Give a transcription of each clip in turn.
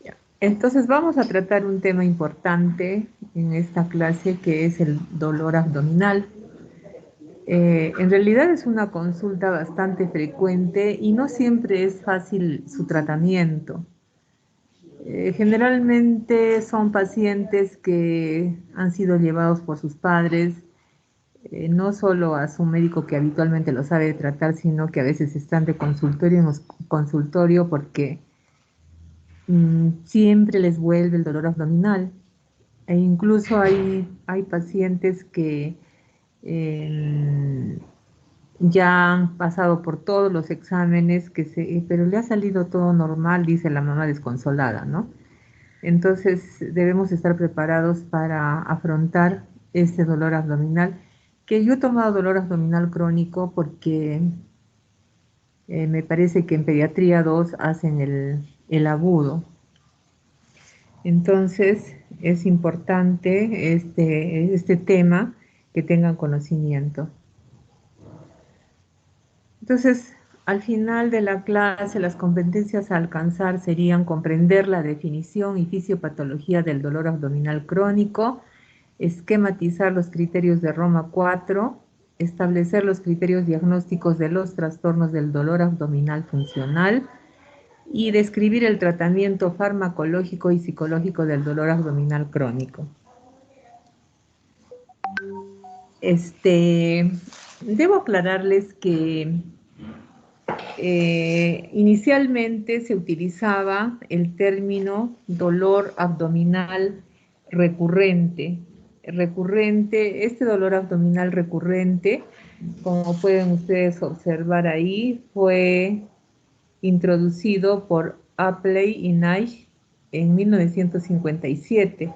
Ya. Entonces vamos a tratar un tema importante en esta clase que es el dolor abdominal. En realidad es una consulta bastante frecuente y no siempre es fácil su tratamiento. Generalmente son pacientes que han sido llevados por sus padres, no solo a su médico que habitualmente lo sabe tratar, sino que a veces están de consultorio en consultorio porque siempre les vuelve el dolor abdominal. E incluso hay pacientes que eh, ya han pasado por todos los exámenes, pero le ha salido todo normal, dice la mamá desconsolada, ¿no? Entonces debemos estar preparados para afrontar este dolor abdominal, que yo he tomado dolor abdominal crónico porque me parece que en pediatría 2 hacen el agudo. Entonces es importante este tema que tengan conocimiento. Entonces, al final de la clase, las competencias a alcanzar serían comprender la definición y fisiopatología del dolor abdominal crónico, esquematizar los criterios de Roma 4, establecer los criterios diagnósticos de los trastornos del dolor abdominal funcional y describir el tratamiento farmacológico y psicológico del dolor abdominal crónico. Este, debo aclararles que inicialmente se utilizaba el término dolor abdominal recurrente. Este dolor abdominal recurrente, como pueden ustedes observar ahí, fue introducido por Apley y Nash en 1957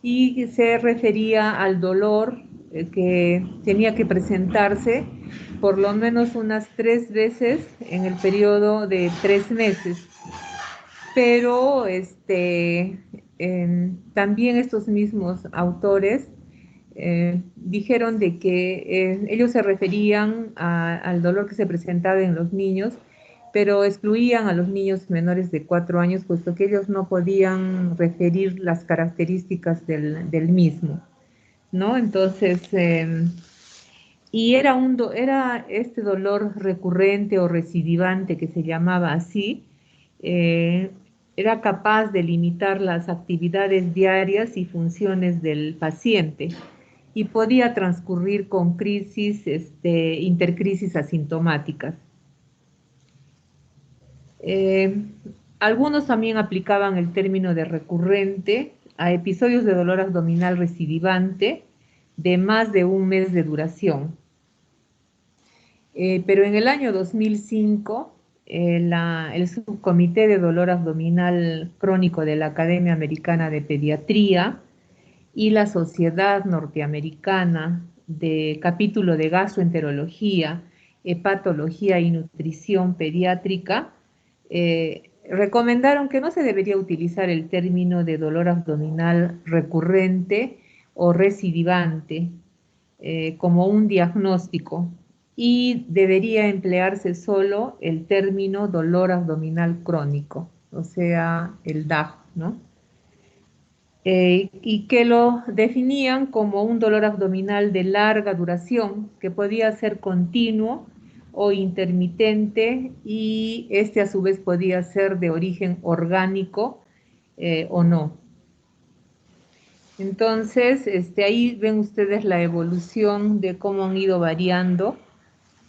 y se refería al dolor que tenía que presentarse por lo menos unas 3 veces en el periodo de 3 meses. Pero también estos mismos autores dijeron de que ellos se referían al dolor que se presentaba en los niños, pero excluían a los niños menores de 4 años, puesto que ellos no podían referir las características del mismo, ¿no? Entonces, y era este dolor recurrente o recidivante que se llamaba así, eh, era capaz de limitar las actividades diarias y funciones del paciente y podía transcurrir con crisis, intercrisis asintomáticas. Eh, Algunos también aplicaban el término de recurrente a episodios de dolor abdominal recidivante de más de un mes de duración. Pero en el año 2005, el Subcomité de Dolor Abdominal Crónico de la Academia Americana de Pediatría y la Sociedad Norteamericana de Capítulo de Gastroenterología, Hepatología y Nutrición Pediátrica recomendaron que no se debería utilizar el término de dolor abdominal recurrente o recidivante como un diagnóstico y debería emplearse solo el término dolor abdominal crónico, o sea, el DAG, ¿no? Y que lo definían como un dolor abdominal de larga duración, que podía ser continuo o intermitente y este a su vez podía ser de origen orgánico o no. Entonces, ahí ven ustedes la evolución de cómo han ido variando,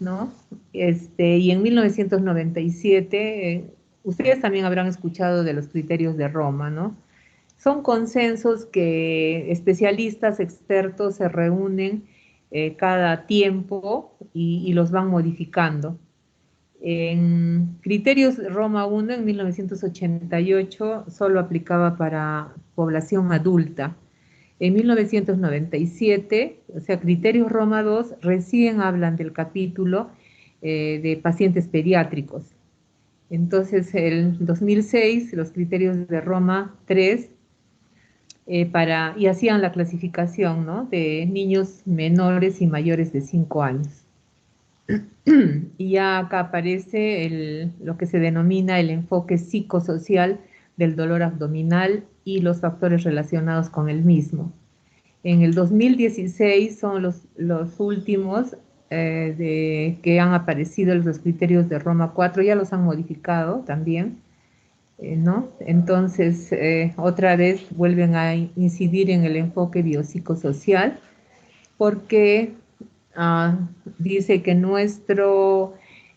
¿no? Y en 1997, ustedes también habrán escuchado de los criterios de Roma, ¿no? Son consensos que especialistas expertos se reúnen cada tiempo y los van modificando. En criterios Roma 1 en 1988 solo aplicaba para población adulta. En 1997, o sea, criterios Roma 2 recién hablan del capítulo de pacientes pediátricos. Entonces, el 2006, los criterios de Roma 3 y hacían la clasificación, ¿no? De niños menores y mayores de 5 años. Y ya acá aparece lo que se denomina el enfoque psicosocial del dolor abdominal y los factores relacionados con el mismo. En el 2016 son los últimos que han aparecido los criterios de Roma 4, ya los han modificado también, ¿no? Entonces, otra vez vuelven a incidir en el enfoque biopsicosocial porque ah, dice que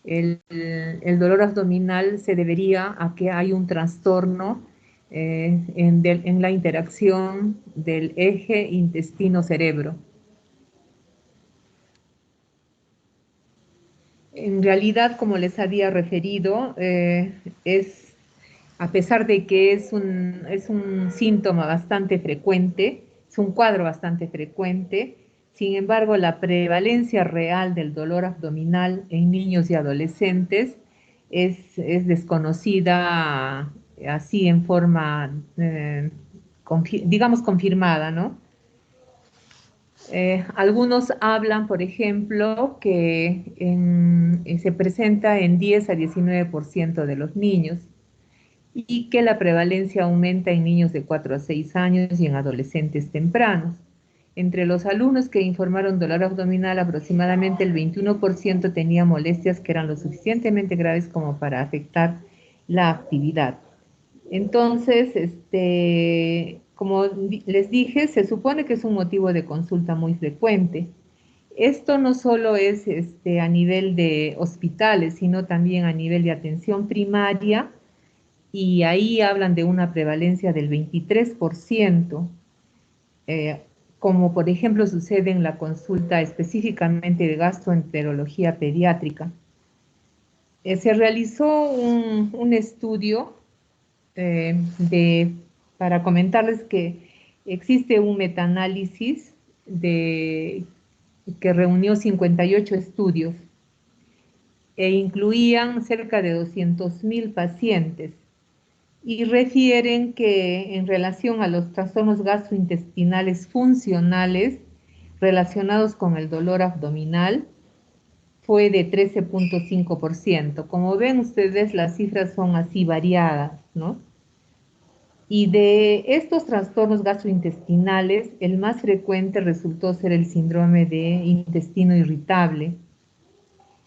el dolor abdominal se debería a que hay un trastorno en la interacción del eje intestino-cerebro. En realidad, como les había referido, a pesar de que es un síntoma bastante frecuente, es un cuadro bastante frecuente, sin embargo, la prevalencia real del dolor abdominal en niños y adolescentes es desconocida así en forma, digamos, confirmada, ¿no? Algunos hablan, por ejemplo, que se presenta en 10 a 19% de los niños y que la prevalencia aumenta en niños de 4 a 6 años y en adolescentes tempranos. Entre los alumnos que informaron dolor abdominal, aproximadamente el 21% tenía molestias que eran lo suficientemente graves como para afectar la actividad. Entonces, como les dije, se supone que es un motivo de consulta muy frecuente. Esto no solo es a nivel de hospitales, sino también a nivel de atención primaria, y ahí hablan de una prevalencia del 23%, eh, como por ejemplo sucede en la consulta específicamente de gastroenterología pediátrica. Se realizó un estudio para comentarles que existe un metaanálisis que reunió 58 estudios e incluían cerca de 200.000 pacientes y refieren que en relación a los trastornos gastrointestinales funcionales relacionados con el dolor abdominal fue de 13.5%. Como ven ustedes, las cifras son así variadas, ¿no? Y de estos trastornos gastrointestinales, el más frecuente resultó ser el síndrome de intestino irritable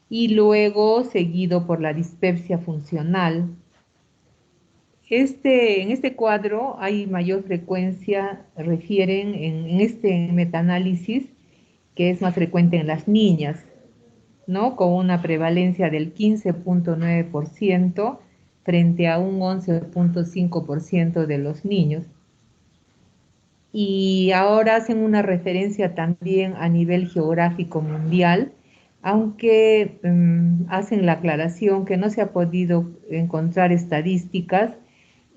y luego seguido por la dispepsia funcional. En este cuadro hay mayor frecuencia, refieren en este metaanálisis, que es más frecuente en las niñas, ¿no? Con una prevalencia del 15.9% frente a un 11.5% de los niños. Y ahora hacen una referencia también a nivel geográfico mundial, aunque hacen la aclaración que no se ha podido encontrar estadísticas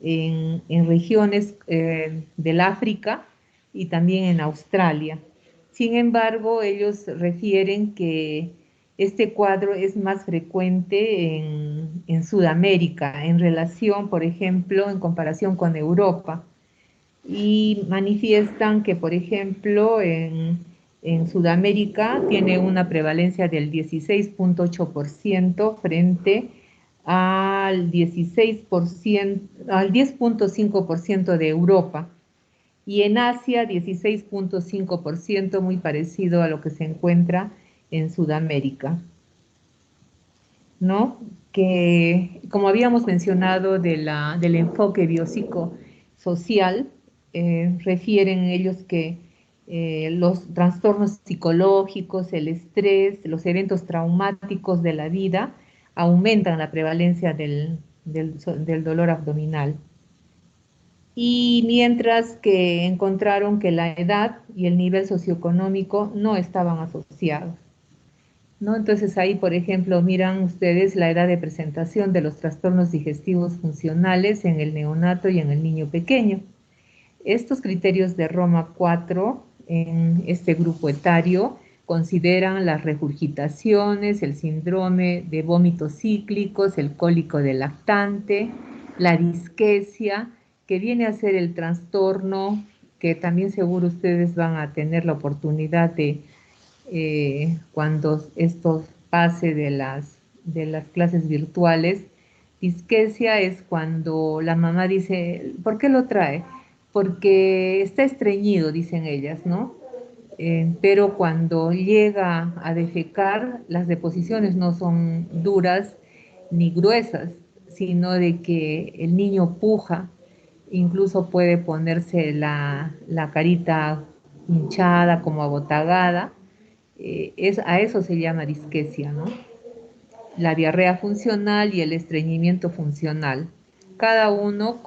en regiones del África y también en Australia. Sin embargo, ellos refieren que este cuadro es más frecuente en Sudamérica, en relación, por ejemplo, en comparación con Europa, y manifiestan que, por ejemplo, en Sudamérica tiene una prevalencia del 16.8% frente al 16%, al 10.5% de Europa, y en Asia 16.5%, muy parecido a lo que se encuentra en Sudamérica, ¿no? Que, como habíamos mencionado del enfoque biopsicosocial, refieren ellos que los trastornos psicológicos, el estrés, los eventos traumáticos de la vida aumentan la prevalencia del dolor abdominal. Y mientras que encontraron que la edad y el nivel socioeconómico no estaban asociados, ¿no? Entonces ahí, por ejemplo, miran ustedes la edad de presentación de los trastornos digestivos funcionales en el neonato y en el niño pequeño. Estos criterios de Roma 4 en este grupo etario consideran las regurgitaciones, el síndrome de vómitos cíclicos, el cólico del lactante, la disquesia, que viene a ser el trastorno que también seguro ustedes van a tener la oportunidad de cuando estos pase de las clases virtuales. Disquesia es cuando la mamá dice, ¿por qué lo trae? Porque está estreñido, dicen ellas, ¿no? Pero cuando llega a defecar, las deposiciones no son duras ni gruesas, sino de que el niño puja, incluso puede ponerse la carita hinchada, como abotagada, a eso se llama disquesia, ¿no? La diarrea funcional y el estreñimiento funcional, cada uno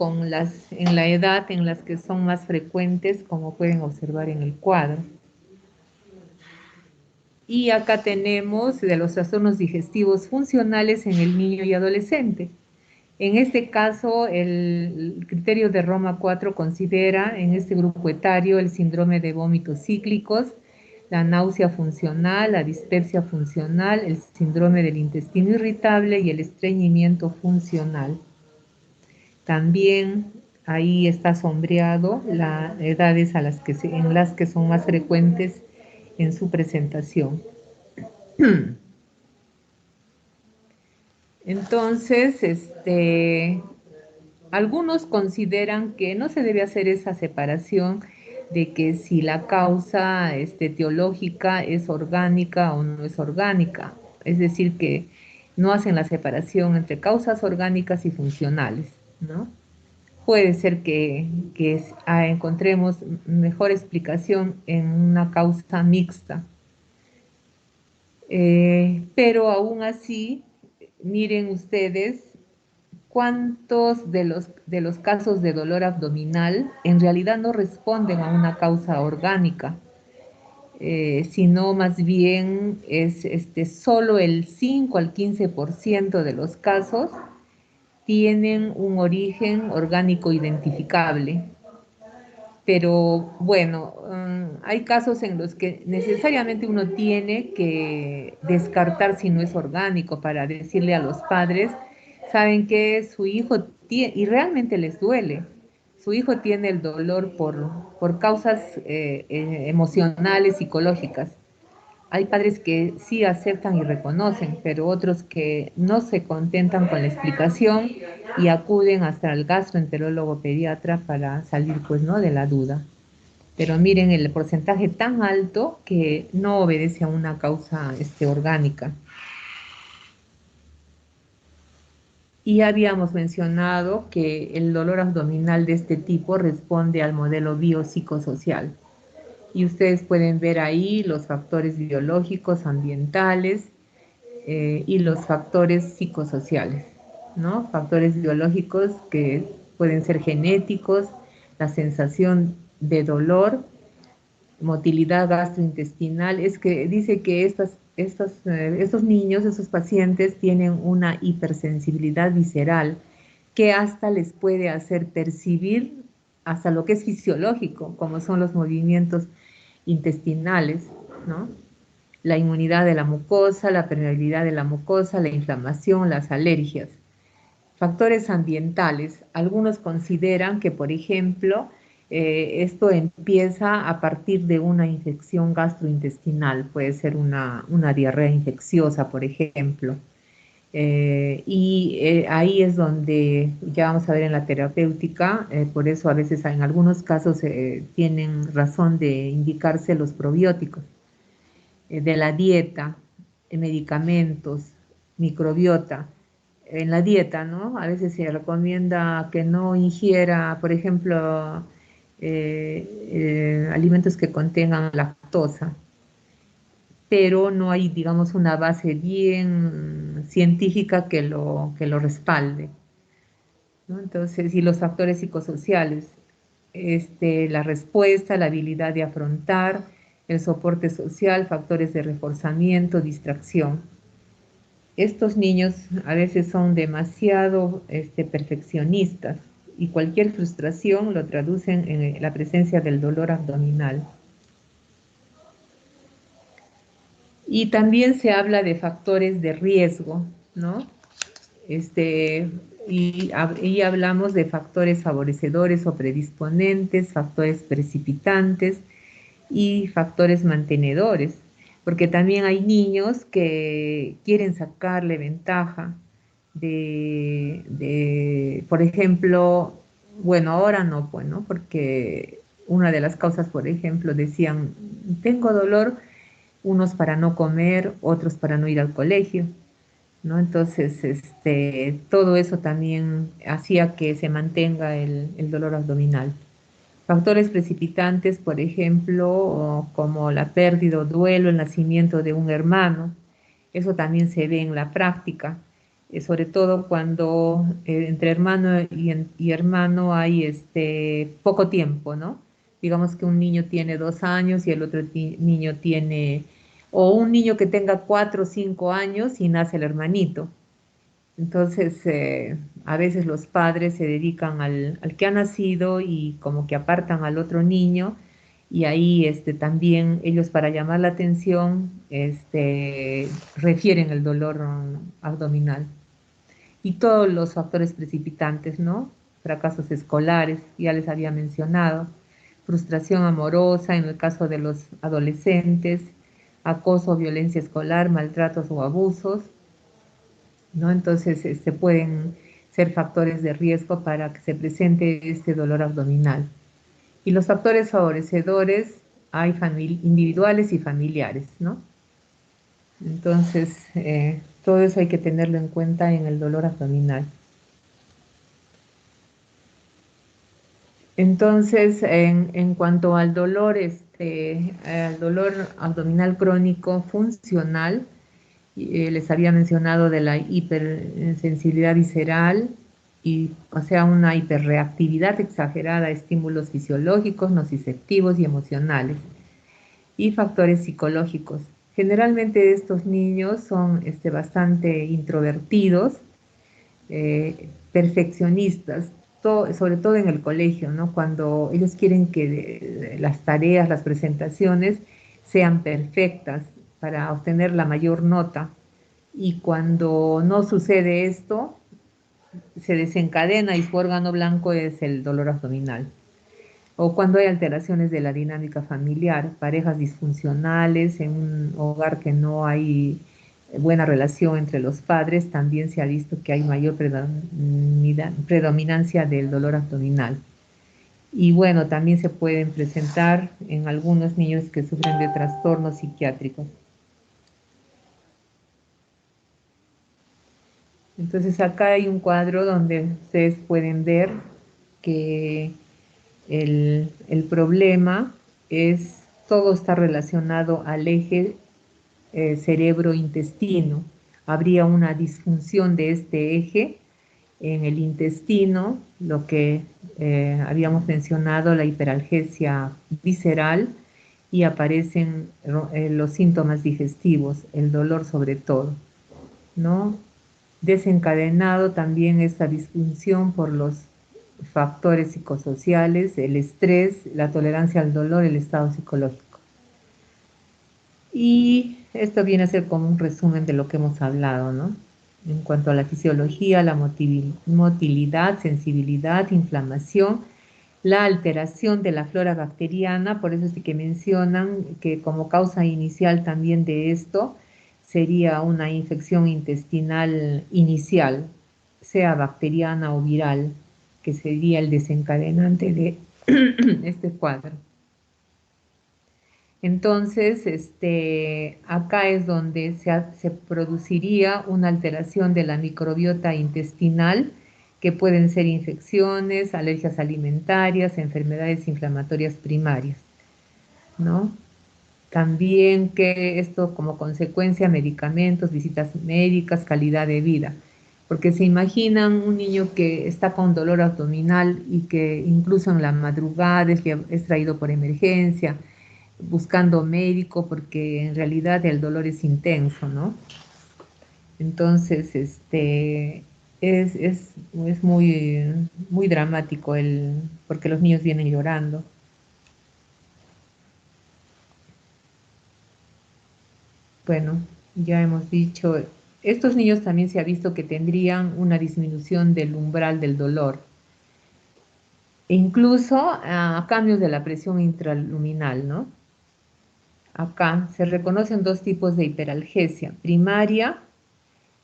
en la edad en las que son más frecuentes, como pueden observar en el cuadro. Y acá tenemos de los trastornos digestivos funcionales en el niño y adolescente. En este caso, el criterio de Roma 4 considera en este grupo etario el síndrome de vómitos cíclicos, la náusea funcional, la dispepsia funcional, el síndrome del intestino irritable y el estreñimiento funcional. También ahí está sombreado las edades en las que son más frecuentes en su presentación. Entonces, algunos consideran que no se debe hacer esa separación de que si la causa teológica es orgánica o no es orgánica. Es decir, que no hacen la separación entre causas orgánicas y funcionales, ¿no? Puede ser que encontremos mejor explicación en una causa mixta. Pero aún así, miren ustedes cuántos de los casos de dolor abdominal en realidad no responden a una causa orgánica, sino más bien es solo el 5 al 15% de los casos tienen un origen orgánico identificable. Pero bueno, hay casos en los que necesariamente uno tiene que descartar si no es orgánico para decirle a los padres, saben que su hijo tiene, y realmente les duele, su hijo tiene el dolor por causas emocionales, psicológicas. Hay padres que sí aceptan y reconocen, pero otros que no se contentan con la explicación y acuden hasta el gastroenterólogo pediatra para salir, pues, ¿no?, de la duda. Pero miren el porcentaje tan alto que no obedece a una causa orgánica. Y habíamos mencionado que el dolor abdominal de este tipo responde al modelo biopsicosocial. Y ustedes pueden ver ahí los factores biológicos, ambientales, y los factores psicosociales, ¿no? Factores biológicos que pueden ser genéticos, la sensación de dolor, motilidad gastrointestinal. Es que dice que estos niños, estos pacientes tienen una hipersensibilidad visceral que hasta les puede hacer percibir hasta lo que es fisiológico, como son los movimientos intestinales, ¿no? La inmunidad de la mucosa, la permeabilidad de la mucosa, la inflamación, las alergias. Factores ambientales. Algunos consideran que, por ejemplo, esto empieza a partir de una infección gastrointestinal, puede ser una diarrea infecciosa, por ejemplo. Ahí es donde ya vamos a ver en la terapéutica, por eso a veces en algunos casos tienen razón de indicarse los probióticos. De la dieta, medicamentos, microbiota. En la dieta, ¿no? A veces se recomienda que no ingiera, por ejemplo, alimentos que contengan lactosa, pero no hay, digamos, una base bien científica que lo respalde, ¿no? Entonces, y los factores psicosociales, la respuesta, la habilidad de afrontar, el soporte social, factores de reforzamiento, distracción. Estos niños a veces son demasiado perfeccionistas y cualquier frustración lo traducen en la presencia del dolor abdominal. Y también se habla de factores de riesgo, ¿no? Y hablamos de factores favorecedores o predisponentes, factores precipitantes y factores mantenedores. porque también hay niños que quieren sacarle ventaja por ejemplo, bueno, ahora no, pues, ¿no? Porque una de las causas, por ejemplo, decían, tengo dolor, unos para no comer, otros para no ir al colegio, ¿no? Entonces, todo eso también hacía que se mantenga el dolor abdominal. Factores precipitantes, por ejemplo, como la pérdida o duelo, el nacimiento de un hermano. Eso también se ve en la práctica, sobre todo cuando entre hermano y hermano hay poco tiempo, ¿no? Digamos que un niño tiene 2 años y el otro niño tiene, o un niño que tenga 4 o 5 años y nace el hermanito. Entonces, a veces los padres se dedican al que ha nacido y como que apartan al otro niño y ahí también ellos para llamar la atención refieren el dolor abdominal. Y todos los factores precipitantes, ¿no? Fracasos escolares, ya les había mencionado, frustración amorosa en el caso de los adolescentes, acoso, violencia escolar, maltratos o abusos, ¿no? Entonces, pueden ser factores de riesgo para que se presente este dolor abdominal. Y los factores favorecedores hay individuales y familiares, ¿no? Entonces, todo eso hay que tenerlo en cuenta en el dolor abdominal. Entonces, en cuanto al dolor abdominal crónico funcional, les había mencionado de la hipersensibilidad visceral y, o sea, una hiperreactividad exagerada a estímulos fisiológicos, nociceptivos y emocionales, y factores psicológicos. Generalmente estos niños son bastante introvertidos, perfeccionistas, sobre todo en el colegio, ¿no? Cuando ellos quieren que las tareas, las presentaciones sean perfectas para obtener la mayor nota. Y cuando no sucede esto, se desencadena y su órgano blanco es el dolor abdominal. O cuando hay alteraciones de la dinámica familiar, parejas disfuncionales, en un hogar que no hay buena relación entre los padres, también se ha visto que hay mayor predominancia del dolor abdominal. Y bueno, también se pueden presentar en algunos niños que sufren de trastornos psiquiátricos. Entonces acá hay un cuadro donde ustedes pueden ver que el problema es, todo está relacionado al eje cerebro-intestino. Habría una disfunción de este eje en el intestino, lo que habíamos mencionado, la hiperalgesia visceral, y aparecen los síntomas digestivos, el dolor sobre todo, ¿no? Desencadenado también esta disfunción por los factores psicosociales, el estrés, la tolerancia al dolor, el estado psicológico. Y esto viene a ser como un resumen de lo que hemos hablado, ¿no? En cuanto a la fisiología, la motilidad, sensibilidad, inflamación, la alteración de la flora bacteriana, por eso es que mencionan que como causa inicial también de esto sería una infección intestinal inicial, sea bacteriana o viral, que sería el desencadenante de este cuadro. Entonces, acá es donde se produciría una alteración de la microbiota intestinal, que pueden ser infecciones, alergias alimentarias, enfermedades inflamatorias primarias, ¿no? También que esto como consecuencia, medicamentos, visitas médicas, calidad de vida. Porque se imaginan un niño que está con dolor abdominal y que incluso en la madrugada es traído por emergencia, buscando médico porque en realidad el dolor es intenso, ¿no? Entonces, es muy dramático porque los niños vienen llorando. Bueno, ya hemos dicho, estos niños también se ha visto que tendrían una disminución del umbral del dolor, e incluso cambios de la presión intraluminal, ¿no? Acá se reconocen dos tipos de hiperalgesia: primaria,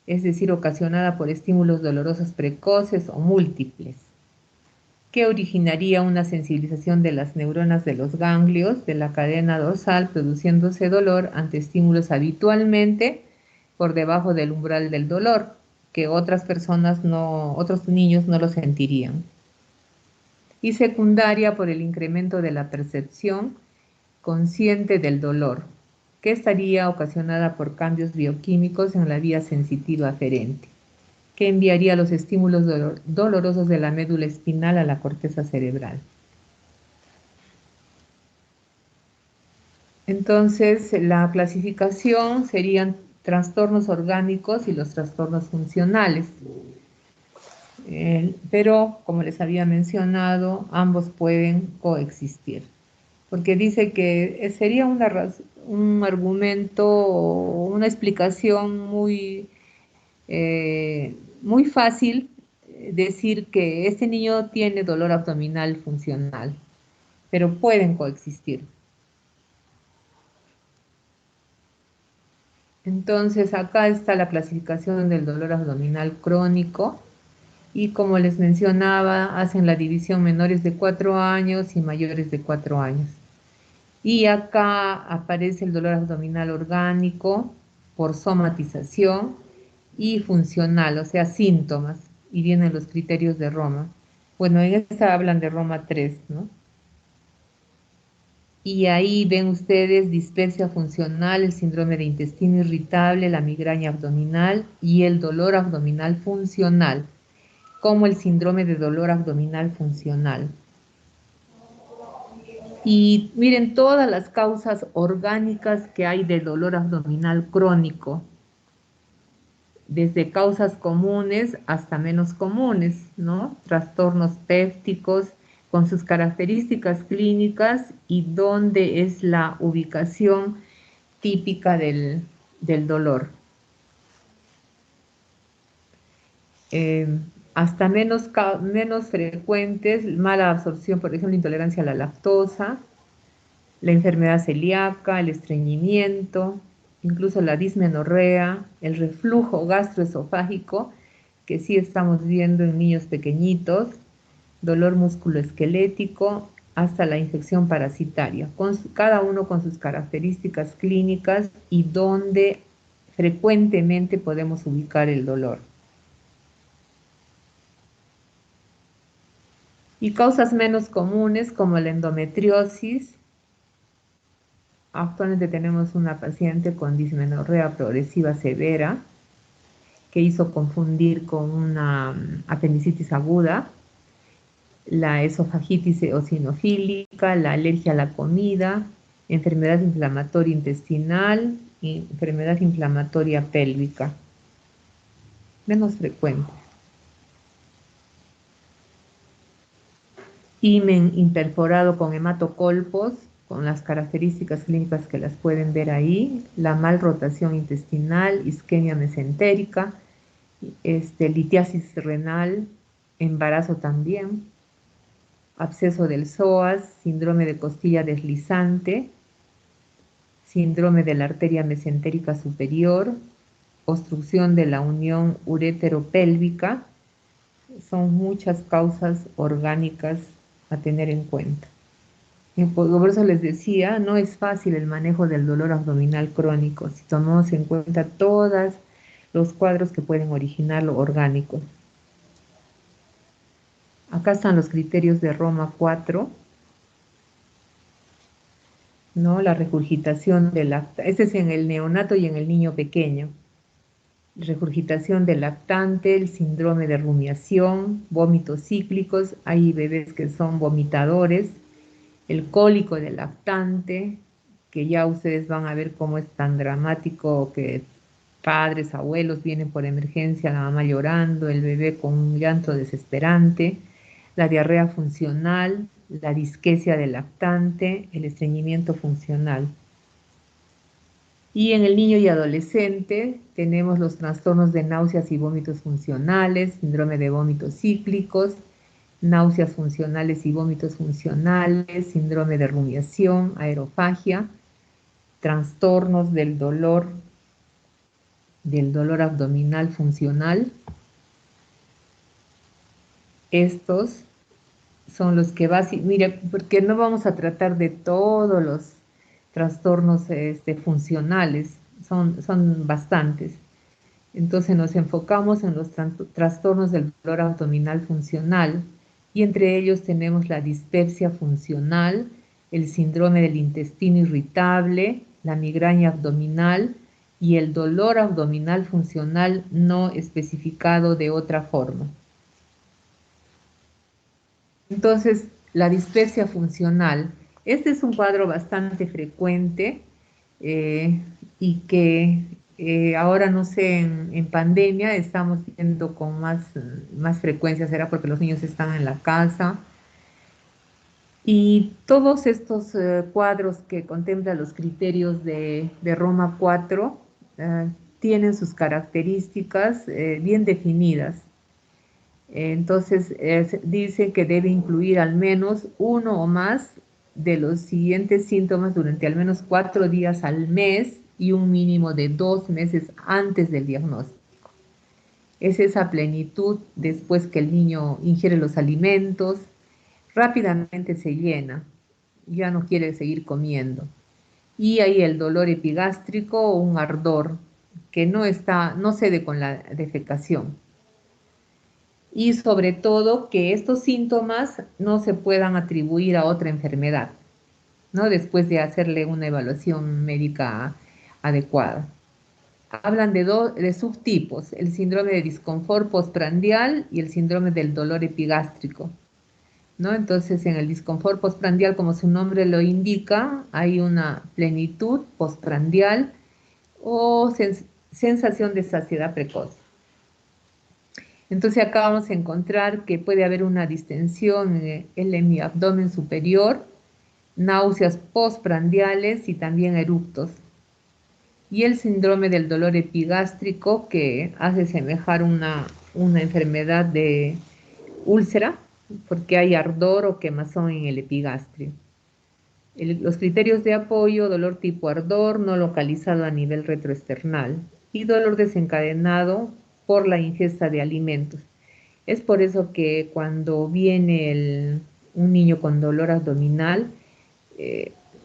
es decir, ocasionada por estímulos dolorosos precoces o múltiples, que originaría una sensibilización de las neuronas de los ganglios de la cadena dorsal, produciéndose dolor ante estímulos habitualmente por debajo del umbral del dolor, que otras personas no, otros niños no lo sentirían. Y secundaria por el incremento de la percepción consciente del dolor, que estaría ocasionada por cambios bioquímicos en la vía sensitiva aferente, que enviaría los estímulos dolorosos de la médula espinal a la corteza cerebral. Entonces, la clasificación serían trastornos orgánicos y los trastornos funcionales. Pero, como les había mencionado, ambos pueden coexistir, porque dice que sería un argumento, una explicación muy fácil decir que este niño tiene dolor abdominal funcional, pero pueden coexistir. Entonces, acá está la clasificación del dolor abdominal crónico y, como les mencionaba, hacen la división menores de 4 años y mayores de 4 años. Y acá aparece el dolor abdominal orgánico por somatización y funcional, o sea, síntomas, y vienen los criterios de Roma. Bueno, en esta hablan de Roma 3, ¿no? Y ahí ven ustedes dispepsia funcional, el síndrome de intestino irritable, la migraña abdominal y el dolor abdominal funcional, como el síndrome de dolor abdominal funcional. Y miren todas las causas orgánicas que hay de dolor abdominal crónico, desde causas comunes hasta menos comunes, ¿no? Trastornos pépticos con sus características clínicas y dónde es la ubicación típica del dolor. Eh, Hasta menos frecuentes, mala absorción, por ejemplo, intolerancia a la lactosa, la enfermedad celíaca, el estreñimiento, incluso la dismenorrea, el reflujo gastroesofágico, que sí estamos viendo en niños pequeñitos, dolor musculoesquelético, hasta la infección parasitaria, cada uno con sus características clínicas y donde frecuentemente podemos ubicar el dolor. Y causas menos comunes como la endometriosis. Actualmente tenemos una paciente con dismenorrea progresiva severa que hizo confundir con una apendicitis aguda, la esofagitis eosinofílica, la alergia a la comida, enfermedad inflamatoria intestinal y enfermedad inflamatoria pélvica, menos frecuente. Himen imperforado con hematocolpos, con las características clínicas que las pueden ver ahí, la malrotación intestinal, isquemia mesentérica, litiasis renal, embarazo también, absceso del psoas, síndrome de costilla deslizante, síndrome de la arteria mesentérica superior, obstrucción de la unión urétero-pélvica. Son muchas causas orgánicas a tener en cuenta. Y por eso les decía, no es fácil el manejo del dolor abdominal crónico si tomamos en cuenta todos los cuadros que pueden originarlo orgánico. Acá están los criterios de Roma 4, ¿no? La regurgitación del lactante, este es en el neonato y en el niño pequeño. Regurgitación del lactante, el síndrome de rumiación, vómitos cíclicos, hay bebés que son vomitadores, el cólico del lactante, que ya ustedes van a ver cómo es tan dramático que padres, abuelos vienen por emergencia, la mamá llorando, el bebé con un llanto desesperante, la diarrea funcional, la disquesia del lactante, el estreñimiento funcional. Y en el niño y adolescente tenemos los trastornos de náuseas y vómitos funcionales, síndrome de vómitos cíclicos, náuseas funcionales y vómitos funcionales, síndrome de rumiación, aerofagia, trastornos del dolor abdominal funcional. Estos son los que mire, porque no vamos a tratar de todos los trastornos funcionales, son bastantes. Entonces nos enfocamos en los trastornos del dolor abdominal funcional y entre ellos tenemos la dispepsia funcional, el síndrome del intestino irritable, la migraña abdominal y el dolor abdominal funcional no especificado de otra forma. Entonces, la dispepsia funcional, este es un cuadro bastante frecuente y que ahora, no sé, en pandemia estamos viendo con más frecuencia, será porque los niños están en la casa. Y todos estos cuadros que contemplan los criterios de Roma 4 tienen sus características bien definidas. Entonces, dice que debe incluir al menos uno o más de los siguientes síntomas durante al menos 4 días al mes y un mínimo de 2 meses antes del diagnóstico. Es esa plenitud después que el niño ingiere los alimentos, rápidamente se llena, ya no quiere seguir comiendo. Y hay el dolor epigástrico o un ardor que no cede con la defecación. Y sobre todo que estos síntomas no se puedan atribuir a otra enfermedad, ¿no? Después de hacerle una evaluación médica adecuada. Hablan de subtipos, el síndrome de disconfort postprandial y el síndrome del dolor epigástrico, ¿no? Entonces, en el disconfort postprandial, como su nombre lo indica, hay una plenitud postprandial o sensación de saciedad precoz. Entonces acá vamos a encontrar que puede haber una distensión en el hemiabdomen superior, náuseas postprandiales y también eructos. Y el síndrome del dolor epigástrico, que hace semejar una enfermedad de úlcera, porque hay ardor o quemazón en el epigastrio. Los criterios de apoyo: dolor tipo ardor no localizado a nivel retroesternal y dolor desencadenado por la ingesta de alimentos. Es por eso que cuando viene un niño con dolor abdominal,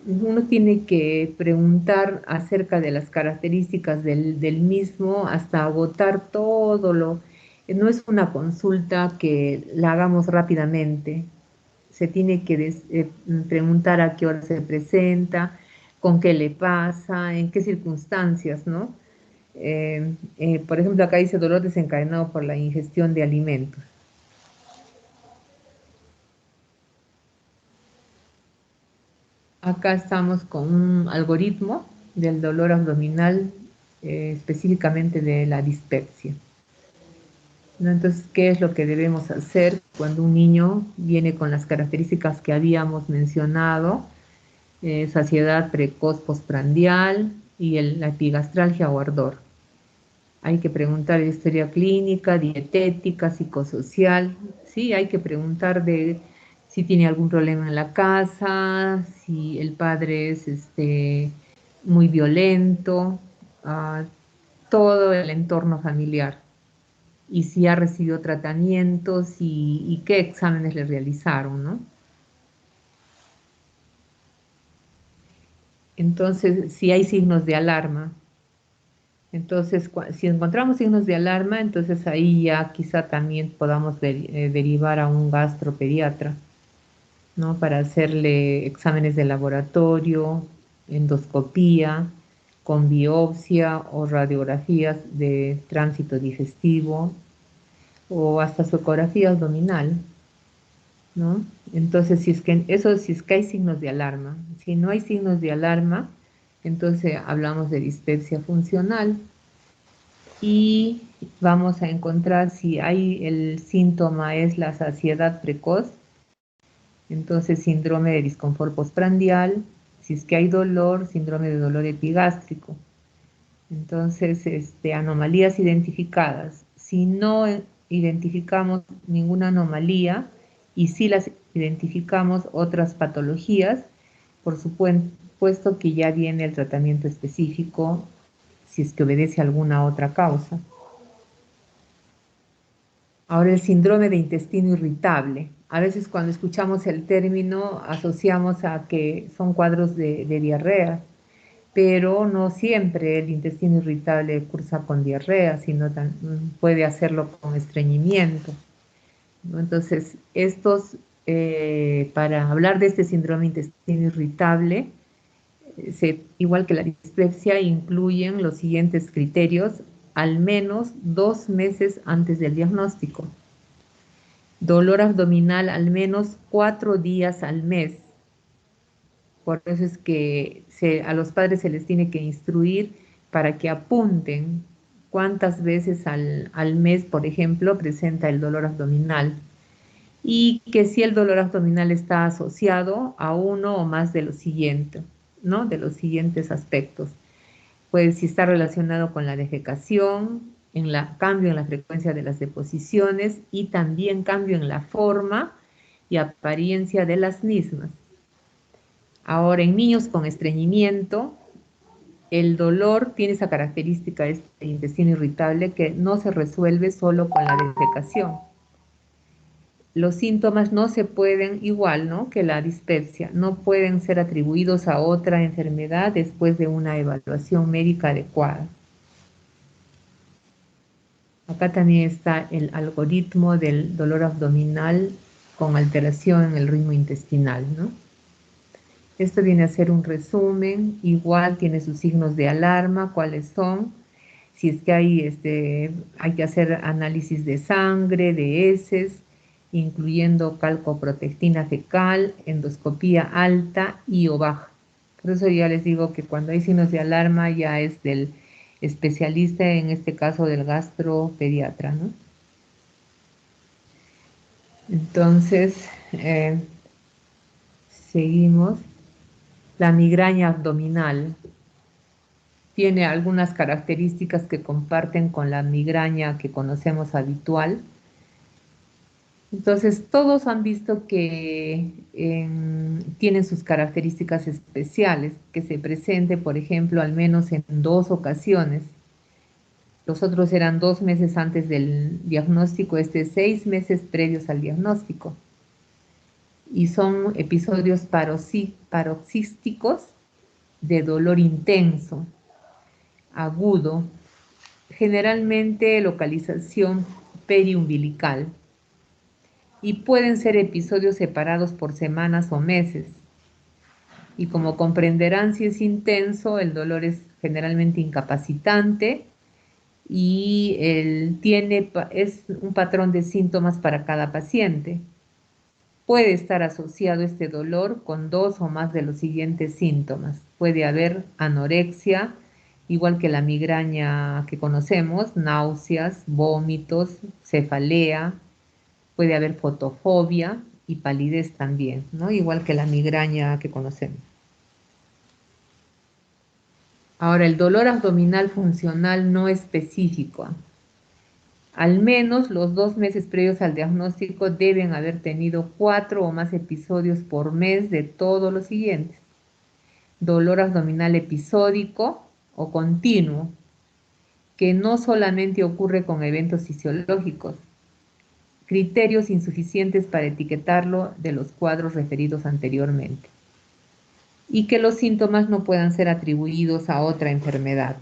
uno tiene que preguntar acerca de las características del mismo hasta agotar todo lo... No es una consulta que la hagamos rápidamente. Se tiene que preguntar a qué hora se presenta, con qué le pasa, en qué circunstancias, ¿no? Por ejemplo, acá dice dolor desencadenado por la ingestión de alimentos. Acá estamos con un algoritmo del dolor abdominal, específicamente de la dispepsia, ¿no? Entonces, ¿qué es lo que debemos hacer cuando un niño viene con las características que habíamos mencionado? Saciedad precoz postprandial y la epigastralgia o ardor. Hay que preguntar de historia clínica, dietética, psicosocial, ¿sí? Hay que preguntar de si tiene algún problema en la casa, si el padre es muy violento, todo el entorno familiar, y si ha recibido tratamientos y qué exámenes le realizaron, ¿no? Entonces, si hay signos de alarma. Entonces, si encontramos signos de alarma, entonces ahí ya quizá también podamos derivar a un gastropediatra, ¿no? Para hacerle exámenes de laboratorio, endoscopía, con biopsia o radiografías de tránsito digestivo o hasta su ecografía abdominal, ¿no? Entonces, si es que hay signos de alarma. Si no hay signos de alarma, entonces hablamos de dispepsia funcional y vamos a encontrar si el síntoma es la saciedad precoz, entonces síndrome de disconfort postprandial. Si es que hay dolor, síndrome de dolor epigástrico. Entonces, anomalías identificadas. Si no identificamos ninguna anomalía y si las identificamos otras patologías, Por supuesto que ya viene el tratamiento específico si es que obedece a alguna otra causa. Ahora el síndrome de intestino irritable. A veces cuando escuchamos el término asociamos a que son cuadros de diarrea, pero no siempre el intestino irritable cursa con diarrea, sino puede hacerlo con estreñimiento, ¿no? Entonces, para hablar de este síndrome de intestino irritable, igual que la dispepsia, incluyen los siguientes criterios al menos 2 meses antes del diagnóstico. Dolor abdominal al menos 4 días al mes. Por eso es que a los padres se les tiene que instruir para que apunten cuántas veces al mes, por ejemplo, presenta el dolor abdominal. Y que si el dolor abdominal está asociado a uno o más de los siguientes, ¿no? De los siguientes aspectos. Pues si está relacionado con la defecación, cambio en la frecuencia de las deposiciones y también cambio en la forma y apariencia de las mismas. Ahora, en niños con estreñimiento, el dolor tiene esa característica de este intestino irritable que no se resuelve solo con la defecación. Los síntomas no se pueden, igual, ¿no?, que la dispepsia, no pueden ser atribuidos a otra enfermedad después de una evaluación médica adecuada. Acá también está el algoritmo del dolor abdominal con alteración en el ritmo intestinal, ¿no? Esto viene a ser un resumen, igual tiene sus signos de alarma, cuáles son. Si es que hay que hacer análisis de sangre, de heces, incluyendo calcoprotectina fecal, endoscopía alta y o baja. Por eso ya les digo que cuando hay signos de alarma ya es del especialista, en este caso del gastropediatra, ¿no? Entonces, seguimos. La migraña abdominal tiene algunas características que comparten con la migraña que conocemos habitual. Entonces, todos han visto que tienen sus características especiales, que se presente, por ejemplo, al menos en 2 ocasiones. Los otros eran 2 meses antes del diagnóstico, 6 meses previos al diagnóstico. Y son episodios paroxísticos de dolor intenso, agudo, generalmente localización periumbilical, y pueden ser episodios separados por semanas o meses. Y como comprenderán, si es intenso, el dolor es generalmente incapacitante y es un patrón de síntomas para cada paciente. Puede estar asociado este dolor con 2 o más de los siguientes síntomas. Puede haber anorexia, igual que la migraña que conocemos, náuseas, vómitos, cefalea. Puede haber fotofobia y palidez también, ¿no? Igual que la migraña que conocemos. Ahora, el dolor abdominal funcional no específico. Al menos los 2 meses previos al diagnóstico deben haber tenido 4 o más episodios por mes de todos los siguientes. Dolor abdominal episódico o continuo, que no solamente ocurre con eventos fisiológicos. Criterios insuficientes para etiquetarlo de los cuadros referidos anteriormente. Y que los síntomas no puedan ser atribuidos a otra enfermedad.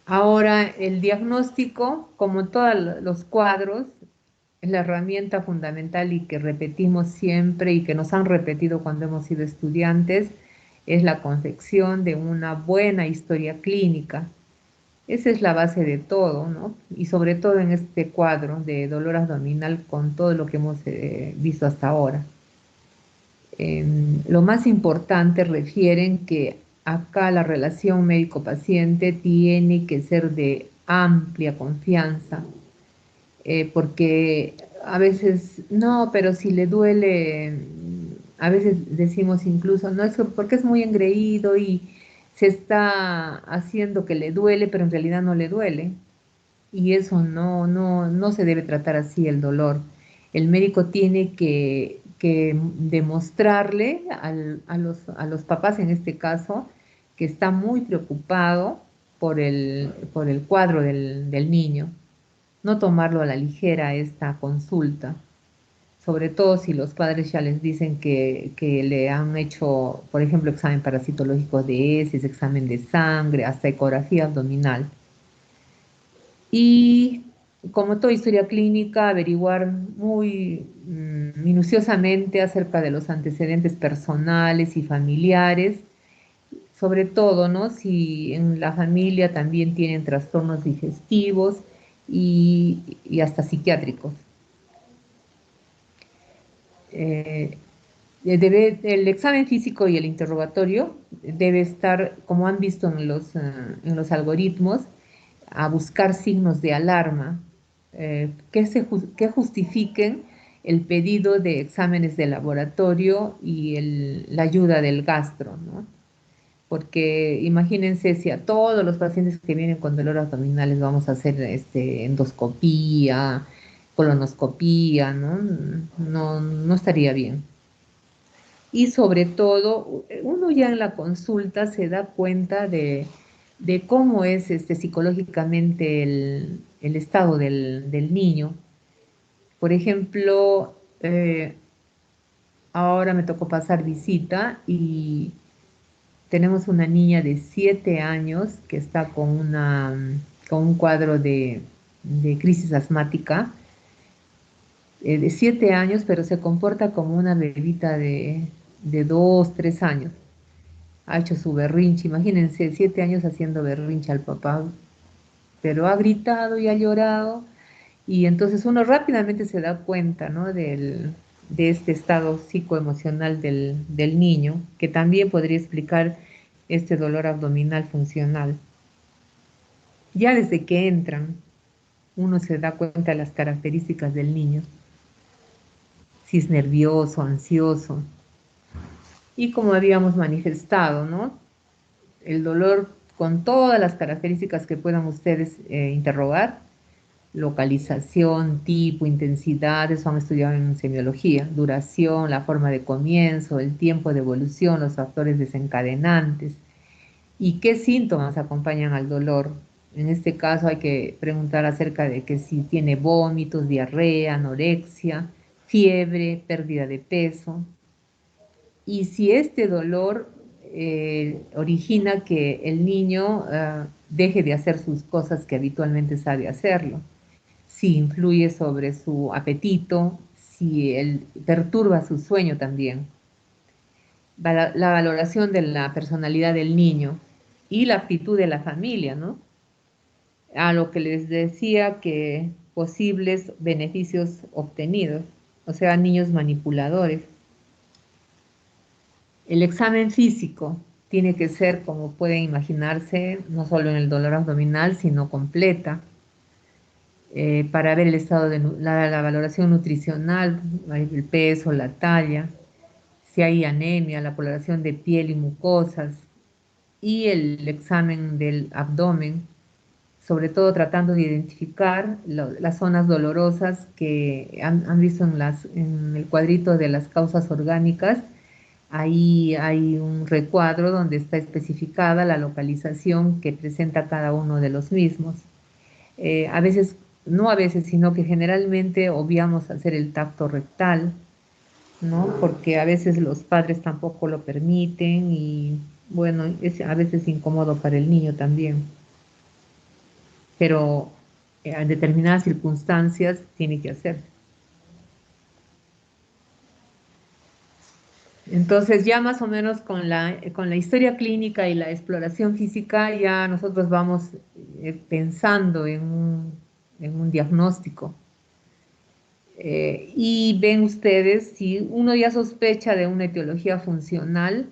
Ahora, el diagnóstico, como todos los cuadros, es la herramienta fundamental y que repetimos siempre y que nos han repetido cuando hemos sido estudiantes, es la confección de una buena historia clínica. Esa es la base de todo, ¿no? Y sobre todo en este cuadro de dolor abdominal con todo lo que hemos visto hasta ahora. Lo más importante, refieren que acá la relación médico-paciente tiene que ser de amplia confianza, porque a veces, no, pero si le duele, a veces decimos incluso, no, es porque es muy engreído y se está haciendo que le duele, pero en realidad no le duele. Y eso no se debe tratar así el dolor. El médico tiene que que demostrarle a los papás en este caso que está muy preocupado por el cuadro del niño. No tomarlo a la ligera esta consulta, sobre todo si los padres ya les dicen que le han hecho, por ejemplo, examen parasitológico de heces, examen de sangre, hasta ecografía abdominal. Y como toda historia clínica, averiguar muy minuciosamente acerca de los antecedentes personales y familiares, sobre todo, ¿no? Si en la familia también tienen trastornos digestivos y hasta psiquiátricos. Eh, el examen físico y el interrogatorio debe estar, como han visto en los algoritmos, a buscar signos de alarma que justifiquen el pedido de exámenes de laboratorio y la ayuda del gastro, ¿no? Porque imagínense si a todos los pacientes que vienen con dolor abdominal les vamos a hacer endoscopía, colonoscopía, ¿no? No estaría bien. Y sobre todo, uno ya en la consulta se da cuenta de cómo es psicológicamente el estado del niño. Por ejemplo, ahora me tocó pasar visita y tenemos una niña de 7 años que está con un cuadro de crisis asmática, de 7 años, pero se comporta como una bebita de 2, 3 años. Ha hecho su berrinche, imagínense, 7 años haciendo berrinche al papá, pero ha gritado y ha llorado, y entonces uno rápidamente se da cuenta, ¿no? De este estado psicoemocional del niño, que también podría explicar este dolor abdominal funcional. Ya desde que entran, uno se da cuenta de las características del niño, si es nervioso, ansioso, y como habíamos manifestado, ¿no? El dolor con todas las características que puedan ustedes interrogar, localización, tipo, intensidad, eso han estudiado en semiología, duración, la forma de comienzo, el tiempo de evolución, los factores desencadenantes y qué síntomas acompañan al dolor. En este caso hay que preguntar acerca de que si tiene vómitos, diarrea, anorexia, fiebre, pérdida de peso, y si este dolor origina que el niño deje de hacer sus cosas que habitualmente sabe hacerlo, si influye sobre su apetito, si él perturba su sueño también, la valoración de la personalidad del niño y la actitud de la familia, ¿no? A lo que les decía que posibles beneficios obtenidos, o sea, niños manipuladores. El examen físico tiene que ser, como pueden imaginarse, no solo en el dolor abdominal, sino completa, para ver el estado de la valoración nutricional, el peso, la talla, si hay anemia, la coloración de piel y mucosas, y el examen del abdomen, sobre todo tratando de identificar las zonas dolorosas que han visto en el cuadrito de las causas orgánicas. Ahí hay un recuadro donde está especificada la localización que presenta cada uno de los mismos. A veces, no a veces, sino que generalmente obviamos hacer el tacto rectal, ¿no? Porque a veces los padres tampoco lo permiten y bueno, es a veces incómodo para el niño también, pero en determinadas circunstancias tiene que hacer. Entonces ya más o menos con la historia clínica y la exploración física ya nosotros vamos pensando en un diagnóstico. Y ven ustedes, si uno ya sospecha de una etiología funcional,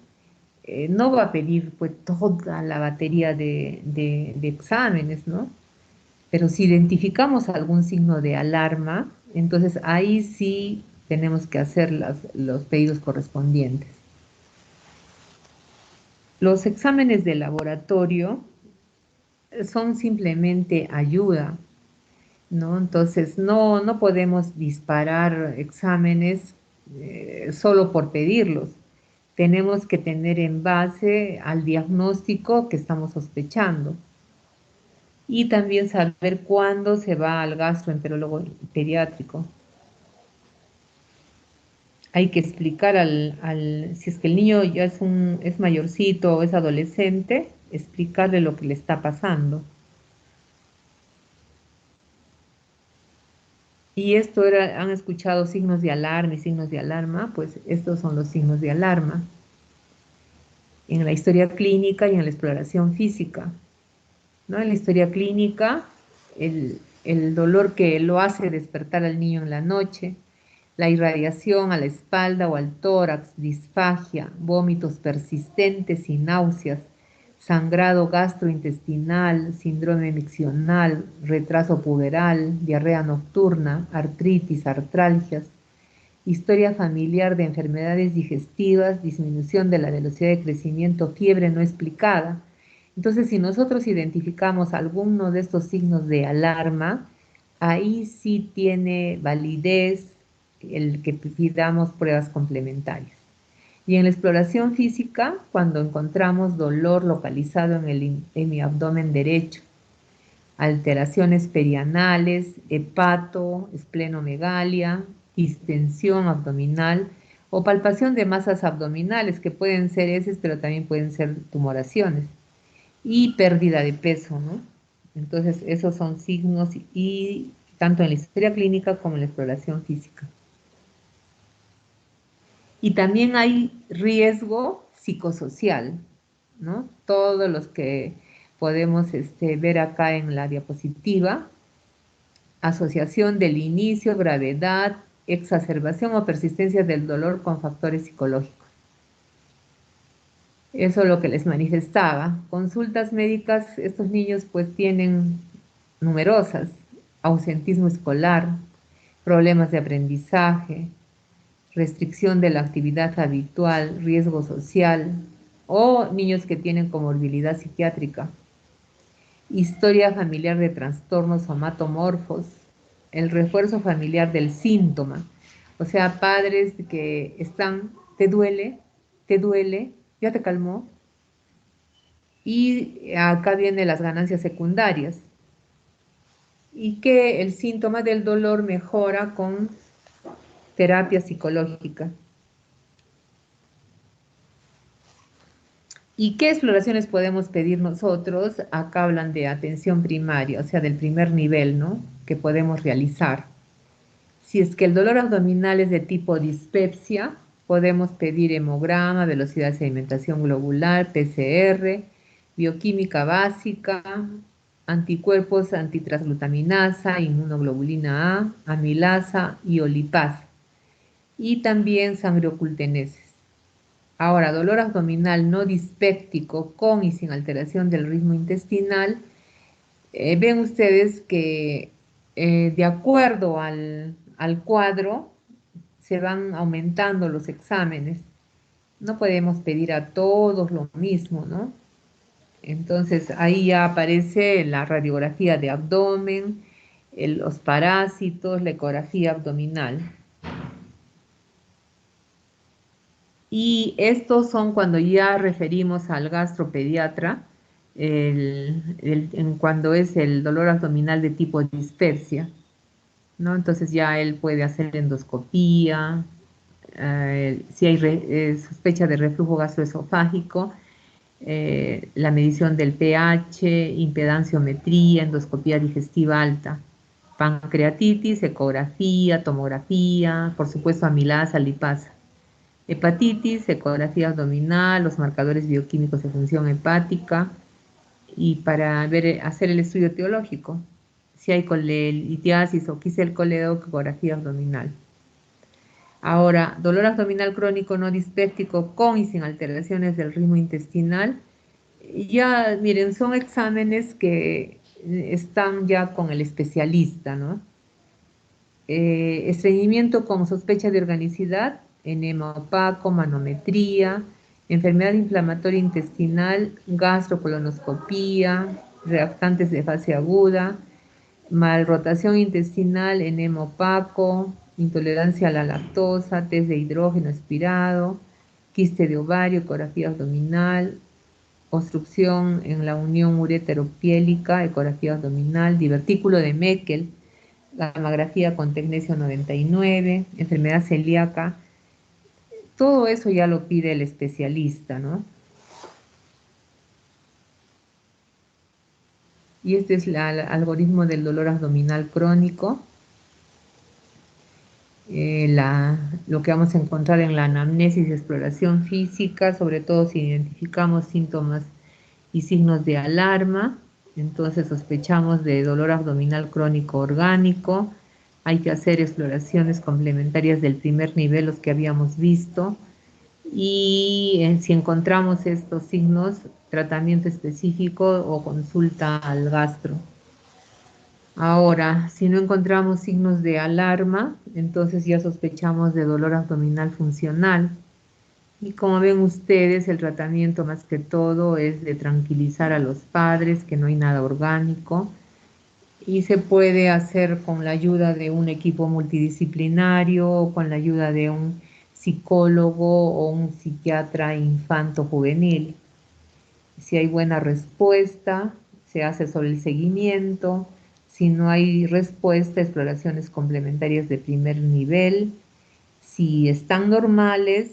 no va a pedir pues toda la batería de exámenes, ¿no? Pero si identificamos algún signo de alarma, entonces ahí sí tenemos que hacer los pedidos correspondientes. Los exámenes de laboratorio son simplemente ayuda, ¿no? Entonces no podemos disparar exámenes solo por pedirlos. Tenemos que tener en base al diagnóstico que estamos sospechando y también saber cuándo se va al gastroenterólogo pediátrico. Hay que explicar si es que el niño ya es mayorcito o es adolescente, explicarle lo que le está pasando. Y esto era, han escuchado signos de alarma y signos de alarma, pues estos son los signos de alarma en la historia clínica y en la exploración física, ¿no? En la historia clínica, el dolor que lo hace despertar al niño en la noche, la irradiación a la espalda o al tórax, disfagia, vómitos persistentes y náuseas, sangrado gastrointestinal, síndrome miccional, retraso puberal, diarrea nocturna, artritis, artralgias, historia familiar de enfermedades digestivas, disminución de la velocidad de crecimiento, fiebre no explicada. Entonces, si nosotros identificamos alguno de estos signos de alarma, ahí sí tiene validez el que pidamos pruebas complementarias. Y en la exploración física, cuando encontramos dolor localizado en mi abdomen derecho, alteraciones perianales, hepato, esplenomegalia, distensión abdominal o palpación de masas abdominales, que pueden ser heces, pero también pueden ser tumoraciones, y pérdida de peso, ¿no? Entonces, esos son signos y tanto en la historia clínica como en la exploración física. Y también hay riesgo psicosocial, ¿no? Todos los que podemos ver acá en la diapositiva, asociación del inicio, gravedad, exacerbación o persistencia del dolor con factores psicológicos. Eso es lo que les manifestaba. Consultas médicas, estos niños pues tienen numerosas, ausentismo escolar, problemas de aprendizaje, restricción de la actividad habitual, riesgo social, o niños que tienen comorbilidad psiquiátrica, historia familiar de trastornos somatomorfos, el refuerzo familiar del síntoma, o sea, padres que están, te duele, ya te calmó, y acá vienen las ganancias secundarias, y que el síntoma del dolor mejora con terapia psicológica. ¿Y qué exploraciones podemos pedir nosotros? Acá hablan de atención primaria, o sea, del primer nivel, ¿no? Que podemos realizar. Si es que el dolor abdominal es de tipo dispepsia, podemos pedir hemograma, velocidad de sedimentación globular, PCR, bioquímica básica, anticuerpos antitransglutaminasa, inmunoglobulina A, amilasa y olipasa, y también sangre oculteneses. Ahora, dolor abdominal no dispéptico con y sin alteración del ritmo intestinal, ven ustedes que de acuerdo al cuadro se van aumentando los exámenes. No podemos pedir a todos lo mismo, ¿no? Entonces ahí ya aparece la radiografía de abdomen, los parásitos, la ecografía abdominal. Y estos son cuando ya referimos al gastropediatra, cuando es el dolor abdominal de tipo dispepsia, ¿no? Entonces ya él puede hacer endoscopía, si hay sospecha de reflujo gastroesofágico, la medición del pH, impedanciometría, endoscopía digestiva alta, pancreatitis, ecografía, tomografía, por supuesto amilasa, lipasa. Hepatitis, ecografía abdominal, los marcadores bioquímicos de función hepática y para hacer el estudio etiológico, si hay colelitiasis o quiselcoleo, ecografía abdominal. Ahora, dolor abdominal crónico no dispéptico con y sin alteraciones del ritmo intestinal, ya miren, son exámenes que están ya con el especialista, ¿no? Estreñimiento con sospecha de organicidad, enema opaco, manometría, enfermedad inflamatoria intestinal, gastrocolonoscopía, reactantes de fase aguda, malrotación intestinal, enema opaco, intolerancia a la lactosa, test de hidrógeno expirado, quiste de ovario, ecografía abdominal, obstrucción en la unión ureteropiélica, ecografía abdominal, divertículo de Meckel, gammagrafía con tecnesio 99, enfermedad celíaca. Todo eso ya lo pide el especialista, ¿no? Y este es el algoritmo del dolor abdominal crónico. Lo que vamos a encontrar en la anamnesis y exploración física, sobre todo si identificamos síntomas y signos de alarma, entonces sospechamos de dolor abdominal crónico orgánico. Hay que hacer exploraciones complementarias del primer nivel, los que habíamos visto, y si encontramos estos signos, tratamiento específico o consulta al gastro. Ahora, si no encontramos signos de alarma, entonces ya sospechamos de dolor abdominal funcional. Y como ven ustedes, el tratamiento más que todo es de tranquilizar a los padres, que no hay nada orgánico, y se puede hacer con la ayuda de un equipo multidisciplinario, o con la ayuda de un psicólogo o un psiquiatra infanto-juvenil. Si hay buena respuesta, se hace sobre el seguimiento. Si no hay respuesta, exploraciones complementarias de primer nivel. Si están normales,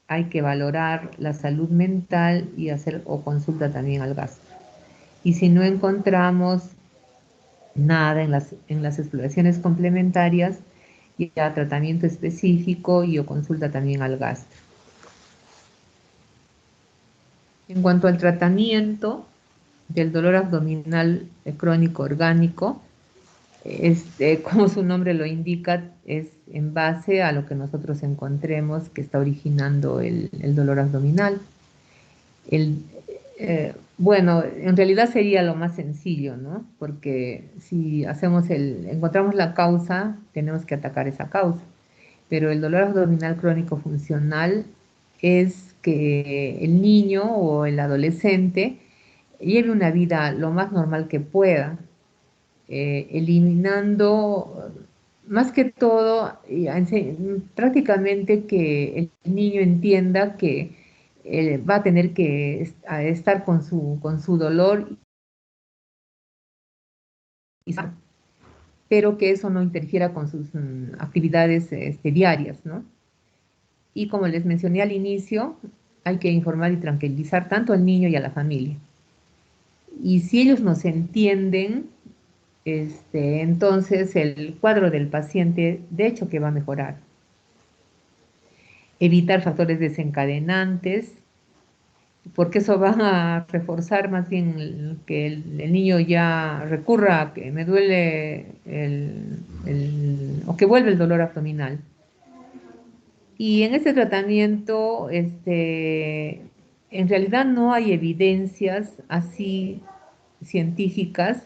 hay que valorar la salud mental y hacer o consulta también al gastro. Y si no encontramos nada en las exploraciones complementarias, ya tratamiento específico y o consulta también al gastro. En cuanto al tratamiento del dolor abdominal crónico orgánico, como su nombre lo indica, es en base a lo que nosotros encontremos que está originando el dolor abdominal. Bueno, en realidad sería lo más sencillo, ¿no? Porque si encontramos la causa, tenemos que atacar esa causa. Pero el dolor abdominal crónico funcional es que el niño o el adolescente lleve una vida lo más normal que pueda, eliminando más que todo, prácticamente que el niño entienda que va a tener que estar con su dolor, pero que eso no interfiera con sus actividades diarias, ¿no? Y como les mencioné al inicio, hay que informar y tranquilizar tanto al niño y a la familia. Y si ellos nos entienden, entonces el cuadro del paciente de hecho que va a mejorar. Evitar factores desencadenantes, porque eso va a reforzar más bien que el niño ya recurra a que me duele o que vuelve el dolor abdominal. Y en este tratamiento, en realidad no hay evidencias así científicas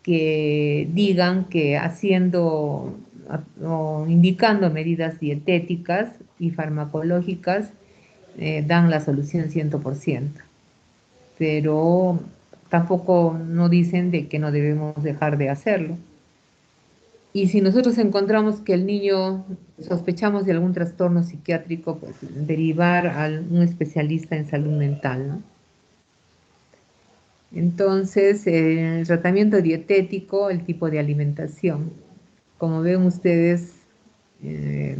que digan que haciendo o indicando medidas dietéticas y farmacológicas dan la solución 100%, pero tampoco no dicen de que no debemos dejar de hacerlo. Y si nosotros encontramos que el niño sospechamos de algún trastorno psiquiátrico, pues derivar a un especialista en salud mental, ¿no? Entonces, el tratamiento dietético, el tipo de alimentación. Como ven ustedes, eh,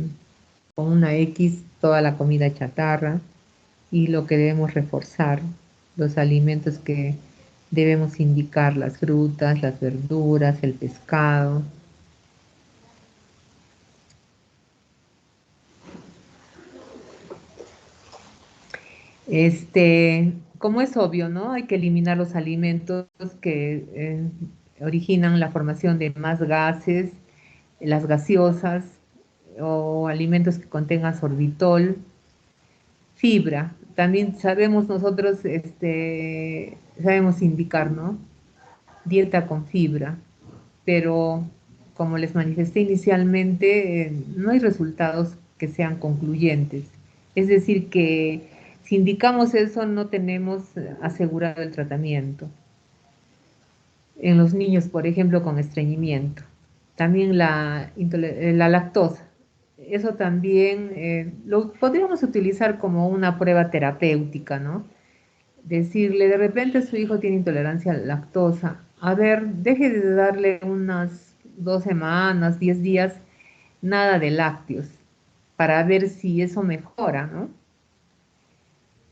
con una X, toda la comida chatarra y lo que debemos reforzar, los alimentos que debemos indicar, las frutas, las verduras, el pescado. Como es obvio, ¿no? Hay que eliminar los alimentos que originan la formación de más gases, las gaseosas o alimentos que contengan sorbitol, fibra. También sabemos nosotros, sabemos indicar, ¿no? Dieta con fibra, pero como les manifesté inicialmente, no hay resultados que sean concluyentes. Es decir, que si indicamos eso, no tenemos asegurado el tratamiento. En los niños, por ejemplo, con estreñimiento. También la lactosa. Eso también lo podríamos utilizar como una prueba terapéutica, ¿no? Decirle, de repente su hijo tiene intolerancia a la lactosa. A ver, deje de darle unas 2 semanas, 10 días, nada de lácteos, para ver si eso mejora, ¿no?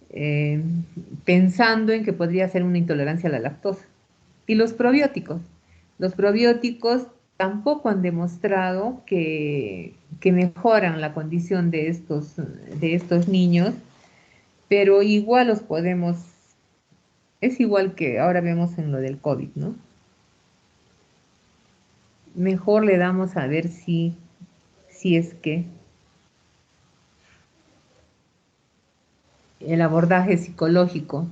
Eh, Pensando en que podría ser una intolerancia a la lactosa. Y los probióticos. Los probióticos tampoco han demostrado que mejoran la condición de estos niños, pero igual los podemos, es igual que ahora vemos en lo del COVID, ¿no? Mejor le damos a ver si es que el abordaje psicológico,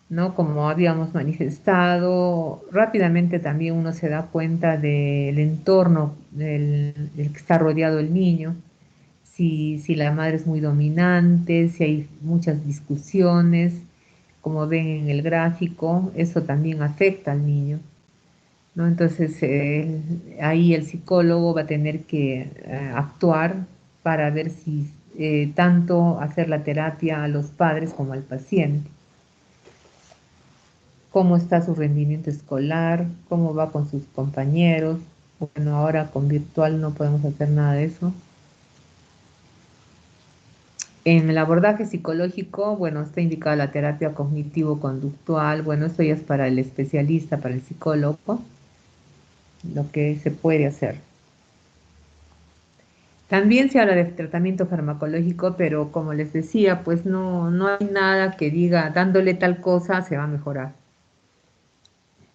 ¿no? Como habíamos manifestado, rápidamente también uno se da cuenta del entorno del que está rodeado el niño, si la madre es muy dominante, si hay muchas discusiones, como ven en el gráfico, eso también afecta al niño, ¿no? Entonces, ahí el psicólogo va a tener que actuar para ver si tanto hacer la terapia a los padres como al paciente, cómo está su rendimiento escolar, cómo va con sus compañeros. Bueno, ahora con virtual no podemos hacer nada de eso. En el abordaje psicológico, bueno, está indicada la terapia cognitivo-conductual. Bueno, esto ya es para el especialista, para el psicólogo, lo que se puede hacer. También se habla de tratamiento farmacológico, pero como les decía, pues no hay nada que diga dándole tal cosa se va a mejorar.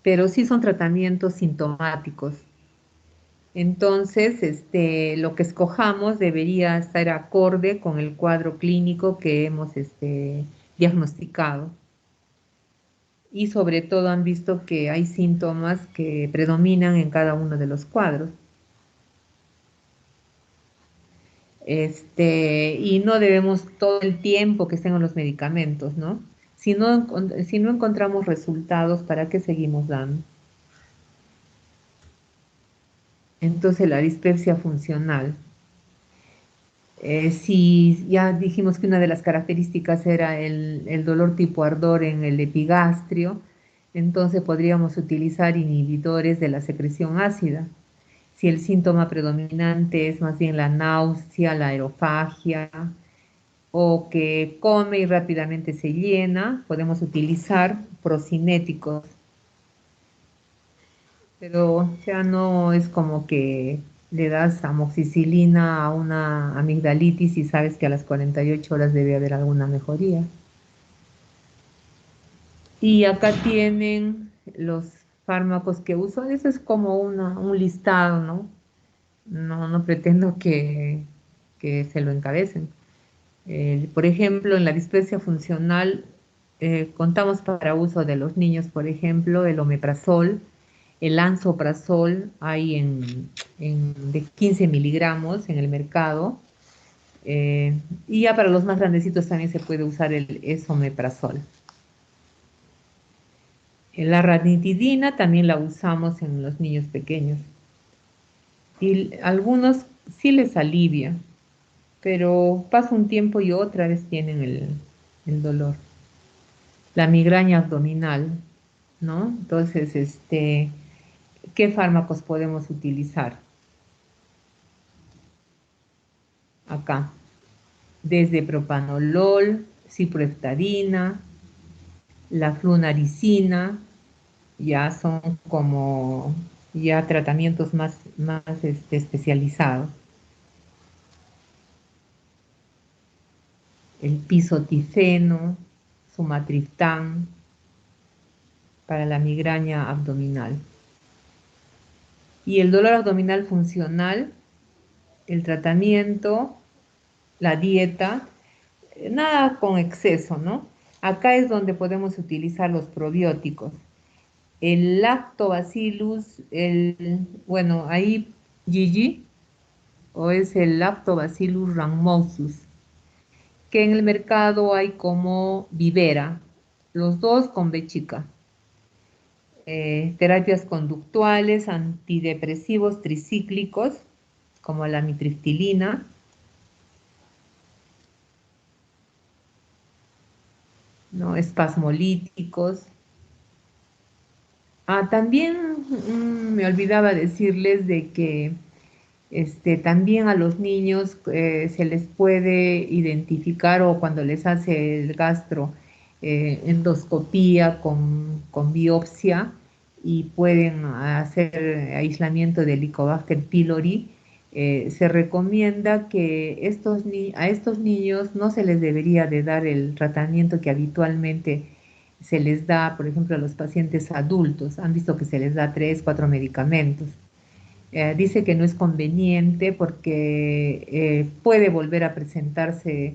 Pero sí son tratamientos sintomáticos. Entonces, lo que escojamos debería estar acorde con el cuadro clínico que hemos diagnosticado. Y sobre todo han visto que hay síntomas que predominan en cada uno de los cuadros. Y no debemos todo el tiempo que estén en los medicamentos, ¿no? Si no encontramos resultados, ¿para qué seguimos dando? Entonces, la dispepsia funcional. Si ya dijimos que una de las características era el dolor tipo ardor en el epigastrio, entonces podríamos utilizar inhibidores de la secreción ácida. Si el síntoma predominante es más bien la náusea, la aerofagia, o que come y rápidamente se llena, podemos utilizar procinéticos, pero ya no es como que le das amoxicilina a una amigdalitis y sabes que a las 48 horas debe haber alguna mejoría. Y acá tienen los fármacos que uso, eso es como un listado, ¿no? No pretendo que se lo encabecen. Por ejemplo, en la dispepsia funcional contamos para uso de los niños, por ejemplo, el omeprazol, el lansoprazol, hay de 15 miligramos en el mercado. Y ya para los más grandecitos también se puede usar el esomeprazol. La ranitidina también la usamos en los niños pequeños. Y algunos sí les alivia, pero pasa un tiempo y otra vez tienen el dolor. La migraña abdominal, ¿no? Entonces, ¿qué fármacos podemos utilizar acá? Desde propanolol, ciprofloxacina, la flunaricina, ya son como ya tratamientos más especializados. El pisoticeno, sumatriptán, para la migraña abdominal. Y el dolor abdominal funcional, el tratamiento, la dieta, nada con exceso, ¿no? Acá es donde podemos utilizar los probióticos. El lactobacillus, bueno, ahí Gigi, o es el lactobacillus rhamnosus, que en el mercado hay como Vivera, los dos con B chica. terapias conductuales, antidepresivos tricíclicos, como la mitriptilina, ¿no? Espasmolíticos. También me olvidaba decirles de que también a los niños se les puede identificar o cuando les hace el gastro endoscopía con biopsia y pueden hacer aislamiento de Helicobacter pylori. Se recomienda que a estos niños no se les debería de dar el tratamiento que habitualmente se les da, por ejemplo, a los pacientes adultos. Han visto que se les da 3, 4 medicamentos. Dice que no es conveniente porque puede volver a presentarse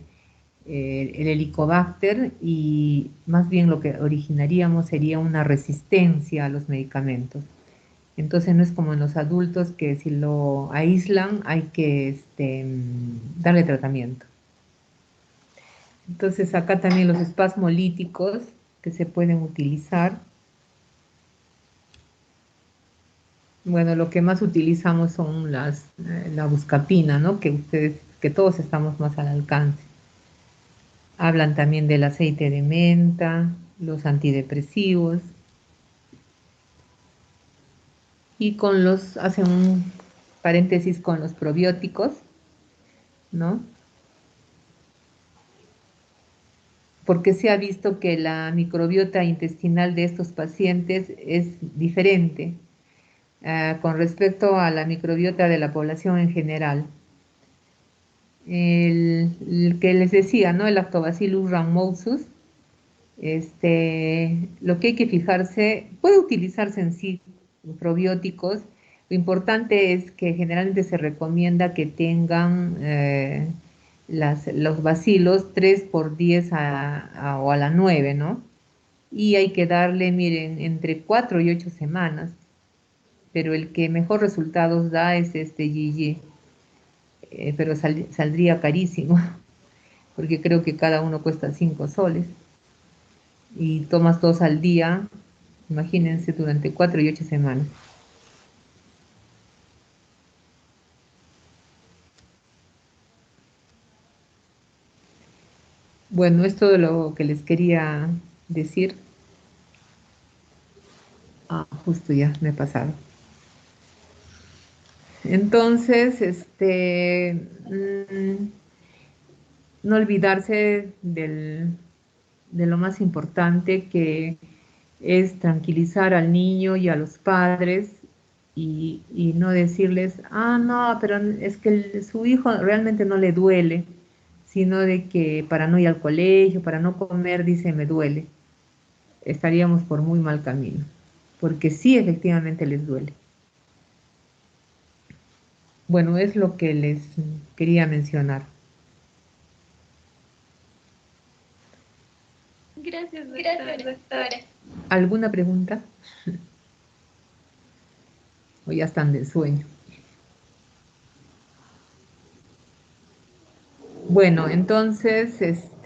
el helicobacter y más bien lo que originaríamos sería una resistencia a los medicamentos. Entonces no es como en los adultos que si lo aíslan hay que darle tratamiento. Entonces acá también los espasmolíticos que se pueden utilizar. Bueno, lo que más utilizamos son la buscapina, ¿no? Que todos estamos más al alcance. Hablan también del aceite de menta, los antidepresivos y hacen un paréntesis con los probióticos, ¿no? Porque se ha visto que la microbiota intestinal de estos pacientes es diferente con respecto a la microbiota de la población en general. El que les decía, ¿no? El Lactobacillus rhamnosus, lo que hay que fijarse, puede utilizarse en sí probióticos, lo importante es que generalmente se recomienda que tengan los bacilos 3 por 10 o a la 9, ¿no? Y hay que darle, miren, entre 4 y 8 semanas, pero el que mejor resultados da es este GG, pero saldría carísimo, porque creo que cada uno cuesta 5 soles. Y tomas 2 al día, imagínense, durante 4 y 8 semanas. Bueno, es todo lo que les quería decir. Justo ya me he pasado. Entonces, no olvidarse de lo más importante que es tranquilizar al niño y a los padres y no decirles, no, pero es que su hijo realmente no le duele, sino de que para no ir al colegio, para no comer, dice, me duele. Estaríamos por muy mal camino, porque sí, efectivamente les duele. Bueno, es lo que les quería mencionar. Gracias, doctora. ¿Alguna pregunta? O ya están de sueño. Bueno, entonces,